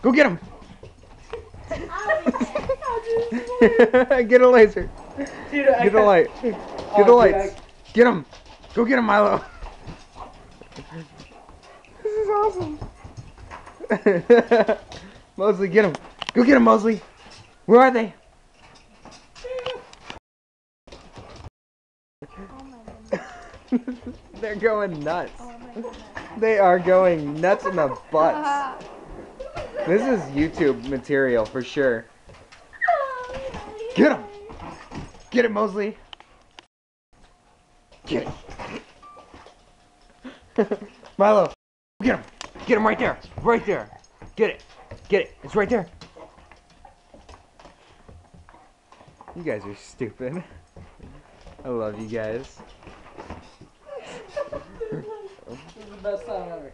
Go get him. Get a laser. Dude, Get the light. Get the lights. Get him. Go get him, Milo. This is awesome. Mosley, get him. Go get him, Mosley. Where are they? Oh my goodness. They're going nuts. Oh my goodness. They are going nuts in the butts. This is YouTube material for sure. Get him. Get it, Mosley. Get it. Milo, get him. Get him right there. Right there. Get it. Get it. It's right there. You guys are stupid. I love you guys. This is the best time ever.